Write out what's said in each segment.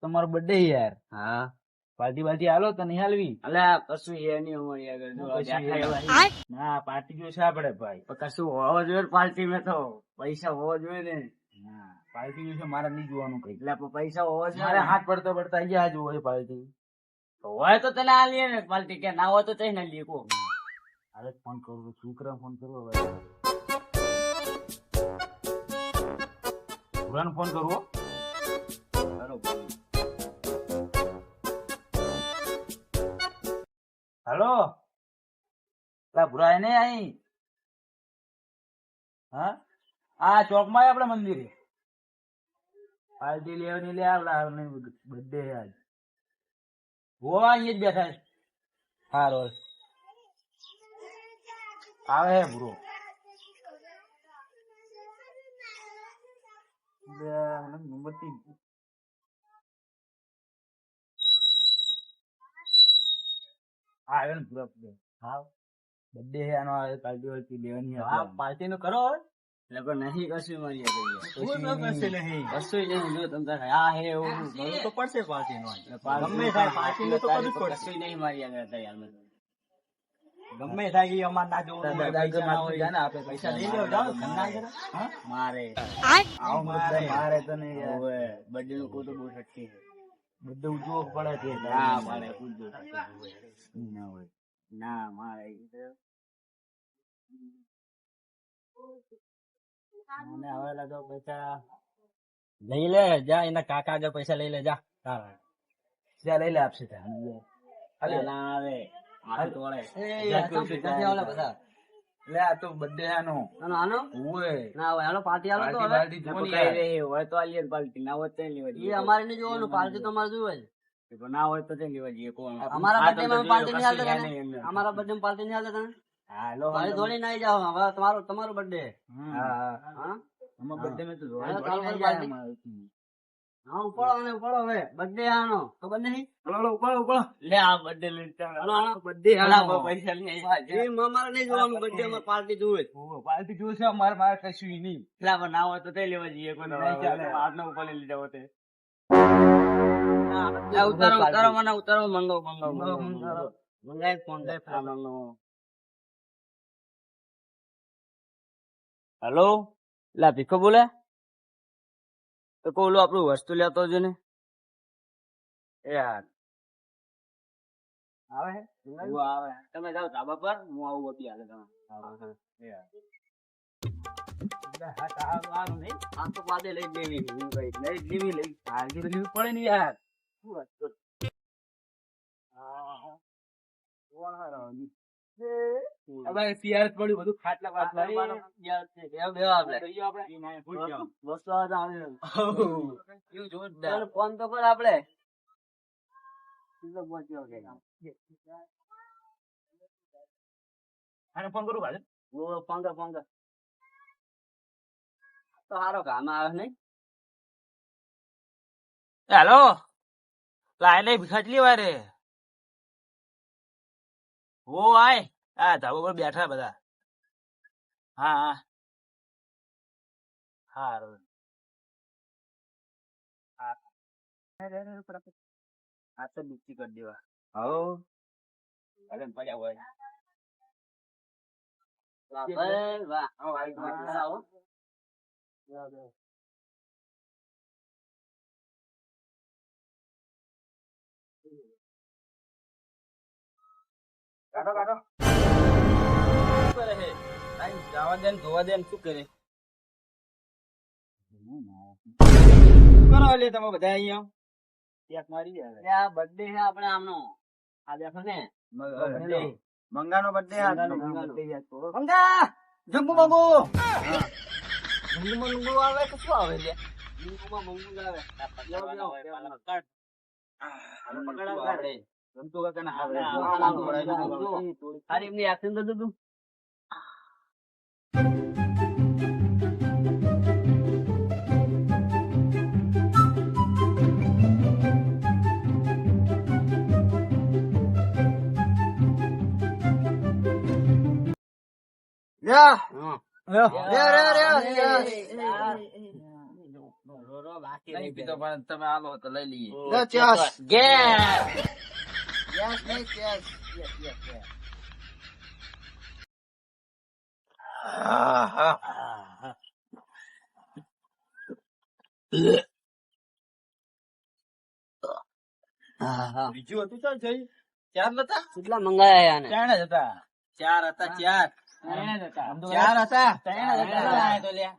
તમારો બર્થડે યાર. હા પાર્ટી બાર્ટી હાલો તો નહીં હાલવી. અલ્યા કશું એ નહીં અમારી આગળ જો કશું દેખાય એ એવા નહીં. ના પાર્ટી જોઈશે આપડે ભાઈ. પણ કશું હોવો જોઈએ પાર્ટી માં તો પૈસા હોવો જોઈએ ને ના પાર્ટી જોઈશે મારે નહીં જોવાનું કઈ. એટલે પણ પૈસા હોવો મારે જોઈએ હાથ પડતા પડતા અહીંયા જ હોય પાર્ટી. હોય તો તને આ લઈએ ને પાર્ટી કે ના હોય તો તઈ ના લઈએ કો હાલે ફોન કરું છોકરા ફોન કરવો હવે ફોન કરવો. હાલો લા ભુરાય ને આઈ. હા આ ચોક માં આપડે મંદિરે પાર્ટી લેવાની લે આવલા બર્થડે આજ હોવા અહીંયા જ બેઠા છે. હારો આવે હે ભૂરો. આવે ને ભૂરો. હા બર્થડે હે આનો પાર્ટી વાર્ટી લેવાની. હા પાર્ટી નું કરો એટલે પણ નહીં કશું મારી આગળ કશું નહીં. કશું નહીં જો તમ તારે આ હે એવું કરવું તો પડશે પાર્ટી નો. ગમે થાય પાર્ટી નું તો કરવું જ પડશે. કશું નહીં મારી આગળ તૈયાર ગમે થાય એ અમાર ના જોવું આપે પૈસા લઈ લો જાઓ ખન્ના કરે. હા મારે આવો મારે તો નહીં યાર. હવે બર્થડે નું કોઈ તો બહુ ઠટકી છે બધું ઉજવો પડે છે. ના મારે પૂછજો ના હોય ના મારે મને હવે લાગો પૈસા લઈ લે જા. એના કાકા જો પૈસા લઈ લે જા. જ્યાં લઈ લે આપશે ત્યાં ના આવે મારે તોડે લે આ તો બર્થડે આનો આનો ઓય ના હોય હાલો પાર્ટી હાલો તો પાર્ટી જોવાની યાર. હોય તો આલીએ પાર્ટી ના હોય તો લેવા એ અમારે નહીં જોવાનું પાર્ટી તો અમારે જોવે છે. ના હોય તો લેવા જઈએ કોણ અમારા બર્થડે માં પાર્ટી નહીં હાલતા તને? અમારા બર્થડે માં પાર્ટી નહીં હાલતા તને? હાલો મારે થોડી ના જાવ હવે તમારો બર્થડે હા હા અમાર બર્થડે માં તો હા, જોવાની ચાલો જાય પાર્ટી. અમારે. હા ઉપાડો અને ઉપાડો હવે બર્થડે આનો ખબર નહીં ઉપાડો લે આ બર્થડે લઈ હાલો હાલો બર્થડે આનો પૈસા લઈ એ અમારે નહીં જોવાનું બર્થડે અમારે પાર્ટી જોવે છે. પાર્ટી જોશે મારે મારે કશું નહીં. ના હોય તો તે લેવા જઈએ કોઈ નહીં ચાલે. આજના ઉપર લઈ લીધા હોતે ઉતારો ઉતારો મને ઉતારો મંગાવ મંગાય ફોન લે હેલો લા ભીખો બોલે તો કોલું આપણું વસ્તુ લેતો છે ને યાર આવે હે આવે તમે જાઓ ધાબા પર હું આવું હતી હાલે તમે આ તો પાદે લઈ દેવી પડે ને યાર. હવે સિયાર પડ્યું બધું ખાટલા બાટલા વસ્તુ ફોન તો કર આપડે આને ફોન કરું ભાઈ. ફોન કર તો સારો કામ આવે નહીં હેલો લાય નહીં ભીખાટલી વાર રે હો આય આ ધાબા પર બેઠા બધા. હા હા હારું આ તો બીજી કરી દેવા હો અરે પડ્યા હોય વાહ આવો કાઢો શું કરે છે? જવા દે ને ધોવા દે ને શું કરે કરો લે તમે બધા અહીંયા એક મારી આવે. આ બર્થડે છે આપણે આમનો આ દેખો ને મંગાનો બર્થડે મંગા જંબુ મંગુ મંગુ આવે કે શું આવે લે મંગુ આવે જંતુ કાકા ના આવે. અરે એમની એક્શન તો તું યા હા રે રે રે રો બાકી નહીં રહી પીતો જાય. પણ તમે આલો તો લઈ લઈએ લે, ચેસ. ગેસ યસ નહીં ચેસ. હા. બીજું હતું ચાલ જઈ ચાર નતા કેટલા મંગાયા આને? ચાર જ હતા ચાર હતા ચાર ત્રણ જ હતા. ચાર હતા ત્રણ જ હતા. લાયા તો લ્યા.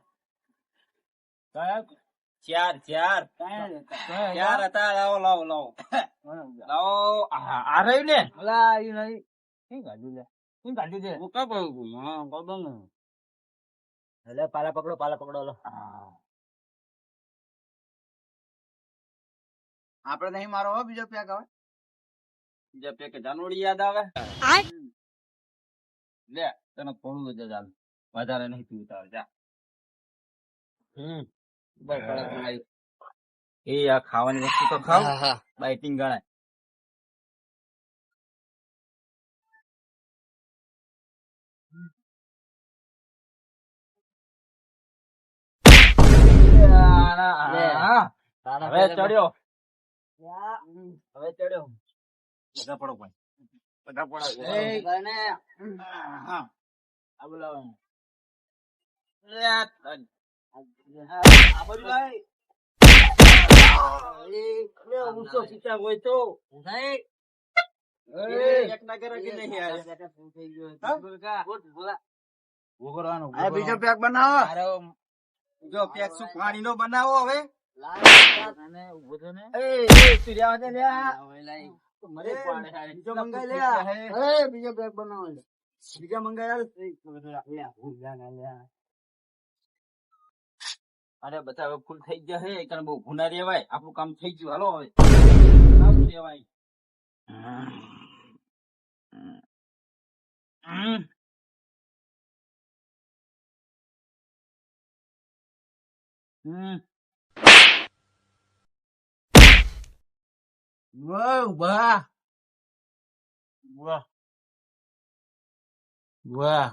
ચાર ચાર ત્રણ જ હતા. ચાર હતા લાવો લાવો લાવો લાવો આ રહ્યું ને અલા, ઈ નહીં. શું કાઢ્યું લે? શું કાઢ્યું છે? હું કઈ કહું હા કહું ને લે, પાલા પકડો લો. આપડે નહીં મારો હો બીજો પેક આવે. બીજા પેક જાનવડી યાદ આવે લે તને થોડું જ ચાલ વધારે નહીં પીવતા હોય જા બસ કડક બનાવ્યું. એ આ ખાવાની વસ્તુ તો ખાવ બાઇટિંગ ગણાય હવે ચડ્યો હવે ચડ્યો બધા પડો ભાઈ બધા પડો હા આ બોલાવો ઊંચો સીતા હોય તો એક ના કરે કે નહીં આ બીજો પેક બનાવો. જો પેક શું પાણી નો બનાવો હવે બીજો મંગાઈ લે. બીજો પેક બનાવો. બીજા મંગાયા. અરે બધા હવે ફૂલ થઈ ગયા હે કારણ બહુ ભૂના રેવાય આપણું કામ થઈ ગયું હાલો હવે સારું રેવાય વાહ વાહ વાહ